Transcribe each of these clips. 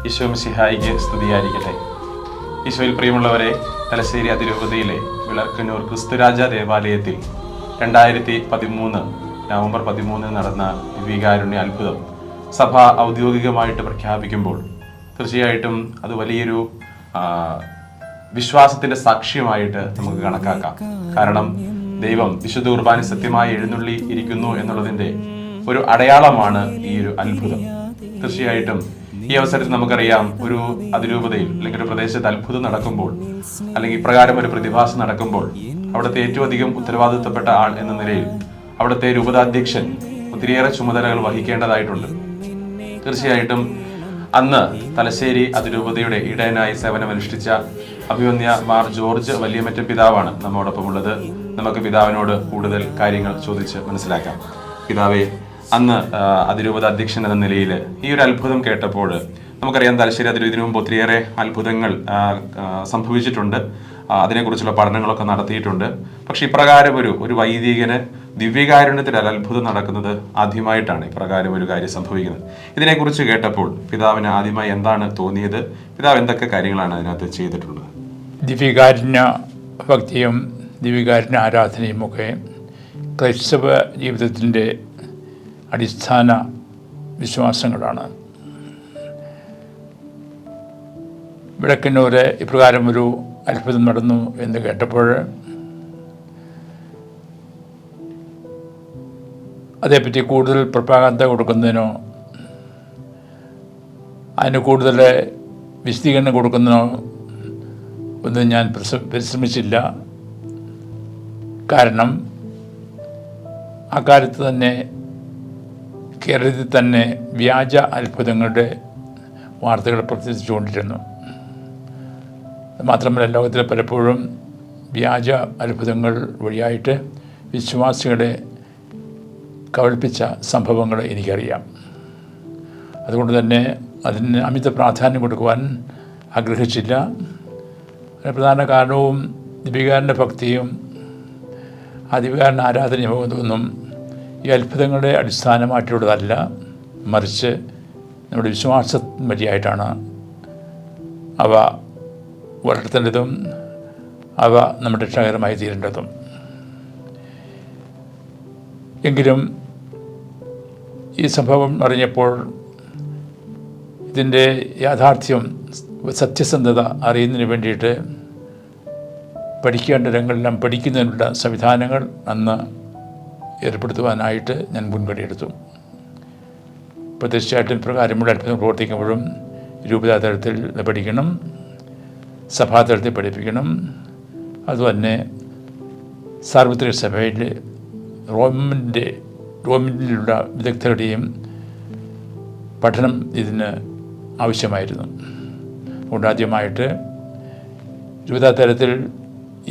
ഈശോ മിശിഹായിക്ക് സ്തുതിയായിരിക്കട്ടെ. ഈശോയിൽ പ്രിയമുള്ളവരെ, തലശ്ശേരി അതിരൂപതയിലെ വിളക്കന്നൂർ ക്രിസ്തുരാജ ദേവാലയത്തിൽ 2013 നവംബർ 13 നടന്ന ദിവ്യകാരുണ്യ അത്ഭുതം സഭ ഔദ്യോഗികമായിട്ട് പ്രഖ്യാപിക്കുമ്പോൾ തീർച്ചയായിട്ടും അത് വലിയൊരു വിശ്വാസത്തിന്റെ സാക്ഷ്യമായിട്ട് നമുക്ക് കണക്കാക്കാം. കാരണം ദൈവം വിശുദ്ധ കുർബാന സത്യമായി എഴുന്നള്ളി ഇരിക്കുന്നു എന്നുള്ളതിന്റെ ഒരു അടയാളമാണ് ഈ ഒരു അത്ഭുതം. തീർച്ചയായിട്ടും ഈ അവസരത്തിൽ നമുക്കറിയാം, ഒരു അതിരൂപതയിൽ അല്ലെങ്കിൽ ഒരു പ്രദേശത്ത് അത്ഭുതം നടക്കുമ്പോൾ അല്ലെങ്കിൽ ഇപ്രകാരം ഒരു പ്രതിഭാസം നടക്കുമ്പോൾ അവിടുത്തെ ഏറ്റവും അധികം ഉത്തരവാദിത്തപ്പെട്ട ആൾ എന്ന നിലയിൽ അവിടുത്തെ രൂപതാധ്യക്ഷൻ ഒത്തിരിയേറെ ചുമതലകൾ വഹിക്കേണ്ടതായിട്ടുണ്ട്. തീർച്ചയായിട്ടും അന്ന് തലശ്ശേരി അതിരൂപതയുടെ ഇടയനായി സേവനമനുഷ്ഠിച്ച അഭിവന്യ മാർ ജോർജ് വലിയമറ്റം പിതാവാണ് നമ്മോടൊപ്പം ഉള്ളത്. നമുക്ക് പിതാവിനോട് കൂടുതൽ കാര്യങ്ങൾ ചോദിച്ച് മനസ്സിലാക്കാം. പിതാവേ, അന്ന് അതിരൂപത അധ്യക്ഷൻ എന്ന നിലയിൽ ഈ ഒരു അത്ഭുതം കേട്ടപ്പോൾ നമുക്കറിയാം, തലശ്ശേരി അതിരൂപതയ്ക്ക് മുമ്പ് ഒത്തിരിയേറെ അത്ഭുതങ്ങൾ സംഭവിച്ചിട്ടുണ്ട്. അതിനെക്കുറിച്ചുള്ള പഠനങ്ങളൊക്കെ നടത്തിയിട്ടുണ്ട്. പക്ഷെ ഇപ്രകാരം ഒരു വൈദികന് ദിവ്യകാരുണ്യത്തിൽ അത്ഭുതം നടക്കുന്നത് ആദ്യമായിട്ടാണ്. ഇപ്രകാരം ഒരു കാര്യം സംഭവിക്കുന്നത്. ഇതിനെക്കുറിച്ച് കേട്ടപ്പോൾ പിതാവിന് ആദ്യമായി എന്താണ് തോന്നിയത്? പിതാവ് എന്തൊക്കെ കാര്യങ്ങളാണ് അതിനകത്ത് ചെയ്തിട്ടുള്ളത്? ദിവ്യകാരുണ്യ ഭക്തിയും ദിവ്യകാരുണ്യ ആരാധനയും ഒക്കെ ക്രൈസ്തവ ജീവിതത്തിൻ്റെ അടിസ്ഥാന വിശ്വാസങ്ങളാണ്. വിളക്കന്നൂര് ഇപ്രകാരം ഒരു അത്ഭുതം നടന്നു എന്ന് കേട്ടപ്പോൾ അതേപ്പറ്റി കൂടുതൽ പ്രഭാഗത കൊടുക്കുന്നതിനോ അതിന് കൂടുതൽ വിശദീകരണം കൊടുക്കുന്നതിനോ ഒന്നും ഞാൻ പരിശ്രമിച്ചില്ല. കാരണം അക്കാലത്ത് തന്നെ കേരളത്തിൽ തന്നെ വ്യാജ അത്ഭുതങ്ങളുടെ വാർത്തകൾ പ്രചരിച്ചുകൊണ്ടിരുന്നു. മാത്രമല്ല, ലോകത്തിൽ പലപ്പോഴും വ്യാജ അത്ഭുതങ്ങൾ വഴിയായിട്ട് വിശ്വാസികളെ കബളിപ്പിച്ച സംഭവങ്ങൾ എനിക്കറിയാം. അതുകൊണ്ട് തന്നെ അതിന് അമിത പ്രാധാന്യം കൊടുക്കുവാൻ ആഗ്രഹിച്ചില്ല. അതിന് പ്രധാന കാരണവും ദിവ്യകാരുണ്യ ഭക്തിയും ആ ദിവ്യകാരുണ്യ ആരാധനയും ഒന്നും ഈ അത്ഭുതങ്ങളുടെ അടിസ്ഥാനമായിട്ടുള്ളതല്ല, മറിച്ച് നമ്മുടെ വിശ്വാസം വഴിയായിട്ടാണ് അവ വളർത്തേണ്ടതും അവ നമ്മുടെ രക്ഷാകരമായി തീരേണ്ടതും. എങ്കിലും ഈ സംഭവം അറിഞ്ഞപ്പോൾ ഇതിൻ്റെ യാഥാർത്ഥ്യം, സത്യസന്ധത അറിയുന്നതിന് വേണ്ടിയിട്ട് പഠിക്കേണ്ട രംഗങ്ങളെല്ലാം പഠിക്കുന്നതിനുള്ള സംവിധാനങ്ങൾ അന്ന് ഏർപ്പെടുത്തുവാനായിട്ട് ഞാൻ മുൻകൈയെടുത്തു. ഇപ്പോൾ തീർച്ചയായിട്ടും പ്രകാരമുള്ള അത്ഭുതം പ്രവർത്തിക്കുമ്പോഴും രൂപതാതലത്തിൽ പഠിക്കണം, സഭാതലത്തിൽ പഠിപ്പിക്കണം. അതുതന്നെ സാർവത്രിക സഭയിൽ റോമിലുള്ള വിദഗ്ധരുടെയും പഠനം ഇതിന് ആവശ്യമായിരുന്നു. അതുകൊണ്ട് ആദ്യമായിട്ട് രൂപതാതലത്തിൽ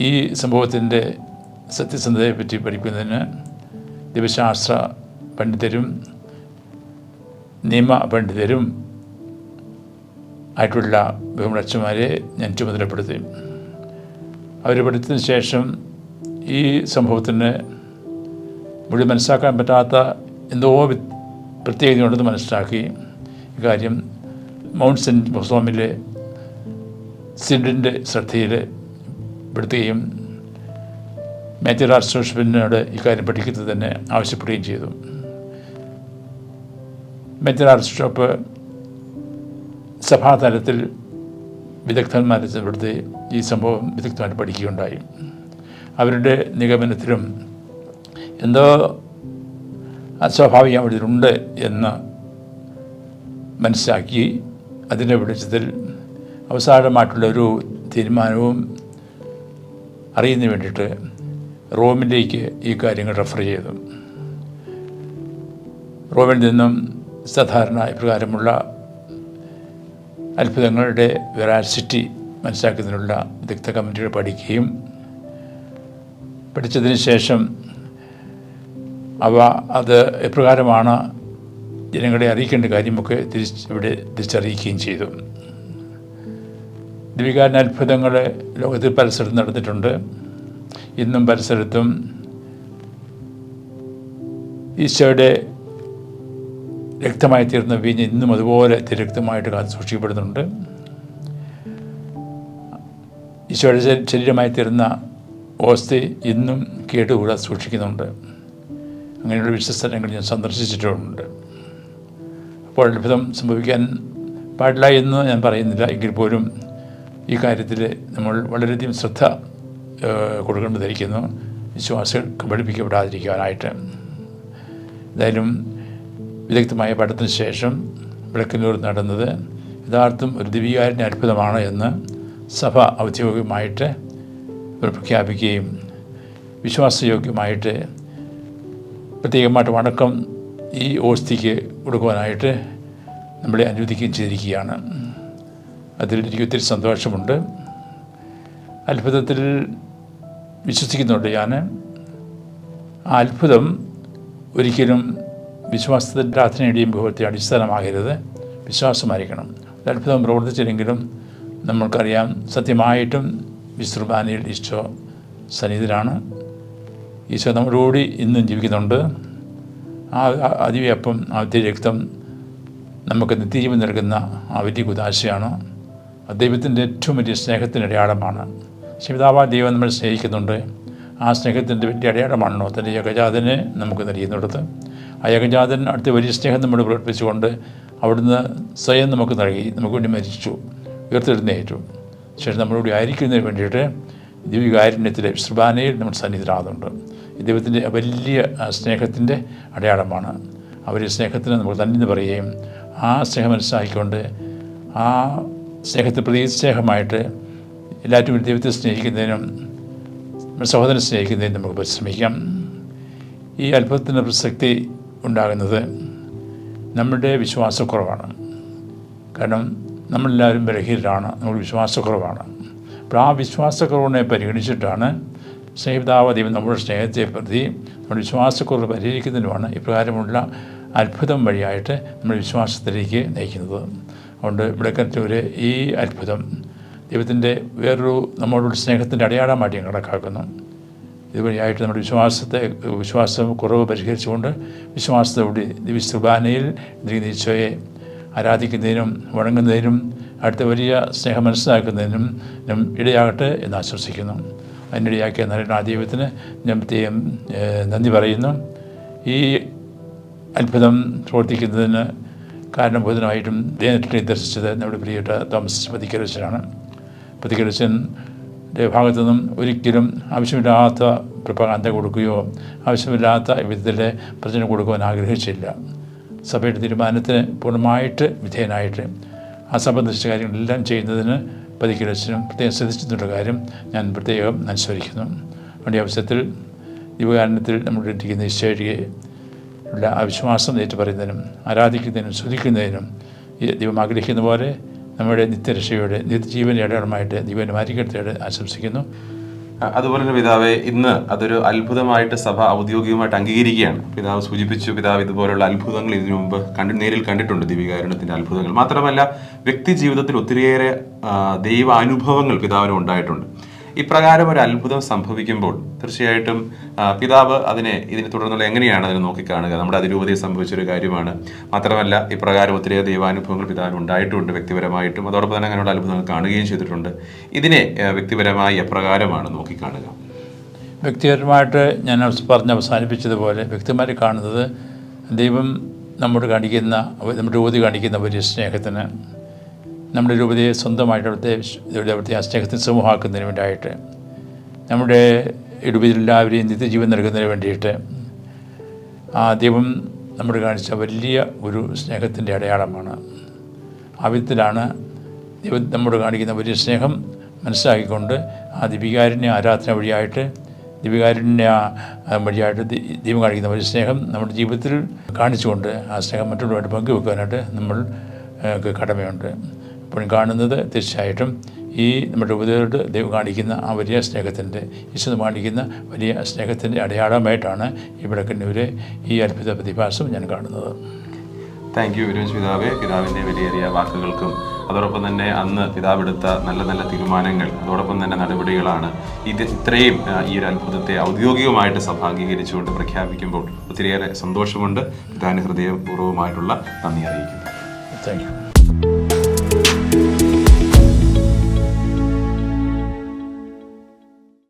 ഈ സംഭവത്തിൻ്റെ സത്യസന്ധതയെപ്പറ്റി പഠിക്കുന്നതിന് ദിവശാസ്ത്ര പണ്ഡിതരും നിയമ പണ്ഡിതരും ആയിട്ടുള്ള ബഹുമനച്ചന്മാരെ ഞാൻ ചുമതലപ്പെടുത്തി. അവർ പഠിച്ചതിന് ശേഷം ഈ സംഭവത്തിന് മുഴുവൻ മനസ്സിലാക്കാൻ പറ്റാത്ത എന്തോ പ്രത്യേകതയുണ്ടെന്ന് മനസ്സിലാക്കി ഇക്കാര്യം മൗണ്ട് സെൻറ്റ് മൊസോമിലെ സിൻഡിൻ്റെ ശ്രദ്ധയിൽ പെടുത്തുകയും മേജർ ആർച്ച് ബിഷപ്പിനോട് ഇക്കാര്യം പഠിക്കുന്നത് തന്നെ ആവശ്യപ്പെടുകയും ചെയ്തു. മേജർ ആർച്ച് ബിഷപ്പ് സഭാതലത്തിൽ വിദഗ്ധന്മാരെ ചെറുപ്പെടുത്തി ഈ സംഭവം വിദഗ്ധമായിട്ട് പഠിക്കുകയുണ്ടായി. അവരുടെ നിഗമനത്തിലും എന്തോ അസ്വാഭാവികം ഇതിലുണ്ട് എന്ന് മനസ്സിലാക്കി അതിൻ്റെ വെളിച്ചത്തിൽ അവസാനമായിട്ടുള്ളൊരു തീരുമാനവും അറിയുന്നതിന് വേണ്ടിയിട്ട് റോമിലേക്ക് ഈ കാര്യങ്ങൾ റെഫർ ചെയ്തു. റോമിൽ നിന്നും സാധാരണ ഇപ്രകാരമുള്ള അത്ഭുതങ്ങളുടെ വെറാസിറ്റി മനസ്സിലാക്കുന്നതിനുള്ള വിദഗ്ധ കമ്മിറ്റികൾ പഠിച്ചതിന് ശേഷം അത് എപ്രകാരമാണ് ജനങ്ങളെ അറിയിക്കേണ്ട കാര്യമൊക്കെ ഇവിടെ തിരിച്ചറിയിക്കുകയും ചെയ്തു. ദിവ്യകാരുണ്യ അത്ഭുതങ്ങൾ ലോകത്തിൽ പല സ്ഥലത്തും നടന്നിട്ടുണ്ട്. ഇന്നും പല സ്ഥലത്തും ഈശോയുടെ രക്തമായി തീർന്ന വീഞ്ഞ് ഇന്നും അതുപോലെ തിരക്തമായിട്ട് കാത്തു സൂക്ഷിക്കപ്പെടുന്നുണ്ട്. ഈശോയുടെ ശരീരമായി തീർന്ന ഓസ്തി ഇന്നും കേട്ടുകൂടാതെ സൂക്ഷിക്കുന്നുണ്ട്. അങ്ങനെയുള്ള വിശുദ്ധ സ്ഥലങ്ങൾ ഞാൻ സന്ദർശിച്ചിട്ടുമുണ്ട്. അപ്പോൾ അത്ഭുതം സംഭവിക്കാൻ പാടില്ല എന്ന് ഞാൻ പറയുന്നില്ല. എങ്കിൽ പോലും ഈ കാര്യത്തിൽ നമ്മൾ വളരെയധികം ശ്രദ്ധ കൊടുക്കേണ്ടതായിരിക്കുന്നു, വിശ്വാസികൾ കബളിപ്പിക്കപ്പെടാതിരിക്കാനായിട്ട്. എന്തായാലും വിദഗ്ധമായ പഠനത്തിന് ശേഷം വിളക്കന്നൂർ നടന്നത് യഥാർത്ഥം ഒരു ദിവ്യകാരുണ്യ അത്ഭുതമാണ് എന്ന് സഭ ഔദ്യോഗികമായിട്ട് പ്രഖ്യാപിക്കുകയും വിശ്വാസയോഗ്യമായിട്ട് പ്രത്യേകമായിട്ട് വണക്കം ഈ ഓസ്തിക്ക് കൊടുക്കുവാനായിട്ട് നമ്മളെ അനുവദിക്കുകയും ചെയ്തിരിക്കുകയാണ്. അതിൽ എനിക്ക് ഒത്തിരി സന്തോഷമുണ്ട്. അത്ഭുതത്തിൽ വിശ്വസിക്കുന്നുണ്ട് ഞാൻ. ആ അത്ഭുതം ഒരിക്കലും വിശ്വാസത്തിൻ്റെ പ്രാർത്ഥനയുടെയും വിഭവത്തെ അടിസ്ഥാനമാകരുത്, വിശ്വാസമായിരിക്കണം. അത്ഭുതം പ്രവർത്തിച്ചില്ലെങ്കിലും നമ്മൾക്കറിയാം സത്യമായിട്ടും വിശ്രുബാനയിൽ ഈശോ സന്നിധിയിലാണ്. ഈശോ നമ്മളോട് ഇന്നും ജീവിക്കുന്നുണ്ട്. ആ അതിവ്യപ്പം, ആ രക്തം നമുക്ക് നിത്യജീവൻ നൽകുന്ന ആ വലിയ കുദാശയാണ്. ദൈവത്തിൻ്റെ ഏറ്റവും വലിയ സ്നേഹത്തിൻ്റെ അടയാളമാണ്. പിതാവായ ദൈവം നമ്മൾ സ്നേഹിക്കുന്നുണ്ട്. ആ സ്നേഹത്തിൻ്റെ വലിയ അടയാളമാണല്ലോ തൻ്റെ ഏകജാതനെ നമുക്ക് നൽകുന്നുള്ളത്. ആ ഏകജാതൻ അടുത്ത വലിയ സ്നേഹം നമ്മൾ പ്രകടിപ്പിച്ചുകൊണ്ട് അവിടുന്ന് സ്വയം നമുക്ക് നൽകി, നമുക്ക് വേണ്ടി മരിച്ചു, ഉയർത്തെഴുന്നേറ്റു. ശേഷം നമ്മളോട് ആയിരിക്കുന്നതിന് വേണ്ടിയിട്ട് ദിവ്യകാരുണ്യത്തിലെ വിശ്രുബാനയിൽ നമ്മൾ സന്നിധിരാകുന്നുണ്ട്. ദൈവത്തിൻ്റെ വലിയ സ്നേഹത്തിൻ്റെ അടയാളമാണ്. അവരുടെ സ്നേഹത്തിന് നമുക്ക് തന്നെ പറയുകയും ആ സ്നേഹം മനസ്സിലാക്കിക്കൊണ്ട് ആ സ്നേഹത്തെ പ്രതി സ്നേഹമായിട്ട് എല്ലാവരും ദൈവത്തെ സ്നേഹിക്കുന്നതിനും സഹോദരനെ സ്നേഹിക്കുന്നതിനും നമുക്ക് പരിശ്രമിക്കാം. ഈ അത്ഭുതത്തിൻ്റെ പ്രസക്തി ഉണ്ടാകുന്നത് നമ്മുടെ വിശ്വാസക്കുറവാണ്. കാരണം നമ്മളെല്ലാവരും ബലഹീനരാണ്, നമ്മൾ വിശ്വാസക്കുറവാണ്. അപ്പോൾ ആ വിശ്വാസക്കുറവിനെ പരിഗണിച്ചിട്ടാണ് സ്നേഹിതാവ് ദൈവം നമ്മുടെ സ്നേഹത്തെ പ്രതി നമ്മുടെ വിശ്വാസക്കുറവ് പരിഹരിക്കുന്നതിനുമാണ് ഇപ്രകാരമുള്ള അത്ഭുതം വഴിയായിട്ട് നമ്മൾ വിശ്വാസത്തിലേക്ക് നയിക്കുന്നത്. അതുകൊണ്ട് വിളക്കന്നൂര് ഈ അത്ഭുതം ദൈവത്തിൻ്റെ വേറൊരു നമ്മളോട് സ്നേഹത്തിൻ്റെ അടയാളമായിട്ട് ഞാൻ കണക്കാക്കുന്നു. ഇതുവഴിയായിട്ട് നമ്മുടെ വിശ്വാസം കുറവ് പരിഹരിച്ചുകൊണ്ട് വിശ്വാസത്തോടെ വിശ്രുബാനയിൽ ഈശോയെ ആരാധിക്കുന്നതിനും വണങ്ങുന്നതിനും അടുത്ത വലിയ സ്നേഹം മനസ്സിലാക്കുന്നതിനും ഇടയാകട്ടെ എന്ന് ആശംസിക്കുന്നു. അതിനിടയാക്കിയ നരനാ ദൈവത്തിന് ഞാൻ പ്രത്യേകം നന്ദി പറയുന്നു. ഈ അത്ഭുതം പ്രവർത്തിക്കുന്നതിന് കാരണഭൂതനായിട്ടും നേരിട്ട് ദർശിച്ചത് നമ്മുടെ പ്രിയപ്പെട്ട തോമസ് പതിക്കരച്ചനാണ്. പതിക്കരച്ചൻ്റെ ഭാഗത്തു നിന്നും ഒരിക്കലും ആവശ്യമില്ലാത്ത പ്രപകാന്ത കൊടുക്കുകയോ ആവശ്യമില്ലാത്ത വിധത്തിലെ പ്രചരണം കൊടുക്കുവാൻ ആഗ്രഹിച്ചില്ല. സഭയുടെ തീരുമാനത്തിന് പൂർണ്ണമായിട്ട് വിധേയനായിട്ട് ആ സംബന്ധിച്ച കാര്യങ്ങളെല്ലാം ചെയ്യുന്നതിന് പതിക്കരച്ചനും പ്രത്യേകം ശ്രദ്ധിച്ചിട്ടുള്ള കാര്യം ഞാൻ പ്രത്യേകം അനുസ്മരിക്കുന്നു. വേണ്ട അവസരത്തിൽ ദിവ്യകാരുണ്യത്തിൽ നമ്മൾ ഇരിക്കുന്ന ഈശോയെ ഉള്ള ആ വിശ്വാസം ഏറ്റു പറയുന്നതിനും ആരാധിക്കുന്നതിനും സ്തുതിക്കുന്നതിനും ദൈവം ആഗ്രഹിക്കുന്ന പോലെ നമ്മുടെ നിത്യരക്ഷയുടെ നിത്യജീവൻ്റെ അടയാളമായിട്ട് ദൈവം മാറ്റിക്കെടുത്തേട് ആശംസിക്കുന്നു. അതുപോലെ തന്നെ പിതാവെ, ഇന്ന് അതൊരു അത്ഭുതമായിട്ട് സഭ ഔദ്യോഗികമായിട്ട് അംഗീകരിക്കുകയാണ്. പിതാവ് സൂചിപ്പിച്ചു, പിതാവ് ഇതുപോലുള്ള അത്ഭുതങ്ങൾ ഇതിനു മുമ്പ് നേരിൽ കണ്ടിട്ടുണ്ട്, ദിവ്യകാരുണ്യത്തിൻ്റെ അത്ഭുതങ്ങൾ. മാത്രമല്ല വ്യക്തി ജീവിതത്തിൽ ഒത്തിരിയേറെ ദൈവ അനുഭവങ്ങൾ പിതാവിന് ഉണ്ടായിട്ടുണ്ട്. ഇപ്രകാരം ഒരു അത്ഭുതം സംഭവിക്കുമ്പോൾ തീർച്ചയായിട്ടും പിതാവ് ഇതിനെ തുടർന്നുള്ള എങ്ങനെയാണ് അതിനെ നോക്കിക്കാണുക? നമ്മുടെ അതിരൂപതയിൽ സംഭവിച്ചൊരു കാര്യമാണ്. മാത്രമല്ല ഇപ്രകാരം ഒത്തിരിയേറെ ദൈവാനുഭവങ്ങൾ പിതാവിന് ഉണ്ടായിട്ടുണ്ട് വ്യക്തിപരമായിട്ടും. അതോടൊപ്പം തന്നെ അങ്ങനെയുള്ള അത്ഭുതങ്ങൾ കാണുകയും ചെയ്തിട്ടുണ്ട്. ഇതിനെ വ്യക്തിപരമായി എപ്രകാരമാണ് നോക്കിക്കാണുക? വ്യക്തിപരമായിട്ട് ഞാൻ അവസാനിപ്പിച്ചതുപോലെ വ്യക്തിമാരെ കാണുന്നത് ദൈവം നമ്മുടെ രൂപതയെ കാണിക്കുന്ന വലിയ സ്നേഹത്തിന്, നമ്മുടെ രൂപതയെ സ്വന്തമായിട്ട് അവിടുത്തെ ആ സ്നേഹത്തിന് സമൂഹമാക്കുന്നതിന് വേണ്ടിയിട്ട്, നമ്മുടെ രൂപതയിലെല്ലാവരെയും നിത്യജീവൻ നൽകുന്നതിന് വേണ്ടിയിട്ട് ആ ദൈവം നമ്മൾ കാണിച്ച വലിയ ഒരു സ്നേഹത്തിൻ്റെ അടയാളമാണ്. ആ വിധത്തിലാണ് ദൈവം നമ്മോട് കാണിക്കുന്ന വലിയ സ്നേഹം മനസ്സിലാക്കിക്കൊണ്ട് ആ ദിവ്യകാരുണ്യ ആരാധന വഴിയായിട്ട് ദൈവം കാണിക്കുന്ന വലിയ സ്നേഹം നമ്മുടെ ജീവിതത്തിൽ കാണിച്ചുകൊണ്ട് ആ സ്നേഹം മറ്റുള്ളവരുമായിട്ട് പങ്കുവെക്കാനായിട്ട് നമ്മൾ കടമയുണ്ട്. ഇപ്പോഴും കാണുന്നത് തീർച്ചയായിട്ടും ഈ നമ്മുടെ രൂപതയോട് ദൈവം കാണിക്കുന്ന ആ വലിയ സ്നേഹത്തിൻ്റെ, ഈശോ കാണിക്കുന്ന വലിയ സ്നേഹത്തിൻ്റെ അടയാളമായിട്ടാണ് ഈ വിളക്കന്നൂരെ ഈ അത്ഭുത പ്രതിഭാസം ഞാൻ കാണുന്നത്. താങ്ക് യു വിനോജ് പിതാവേ. പിതാവിൻ്റെ വിലയേറിയ വാക്കുകൾക്കും അതോടൊപ്പം തന്നെ അന്ന് പിതാവെടുത്ത നല്ല നല്ല തീരുമാനങ്ങൾ, അതോടൊപ്പം തന്നെ നടപടികളാണ് ഇത്രയും ഈ ഒരു അത്ഭുതത്തെ ഔദ്യോഗികമായിട്ട് സഭ അംഗീകരിച്ചുകൊണ്ട് പ്രഖ്യാപിക്കുമ്പോൾ ഒത്തിരിയേറെ സന്തോഷമുണ്ട്. പിതാവിന് ഹൃദയപൂർവ്വമായിട്ടുള്ള നന്ദി അറിയിക്കുന്നു. Thank you.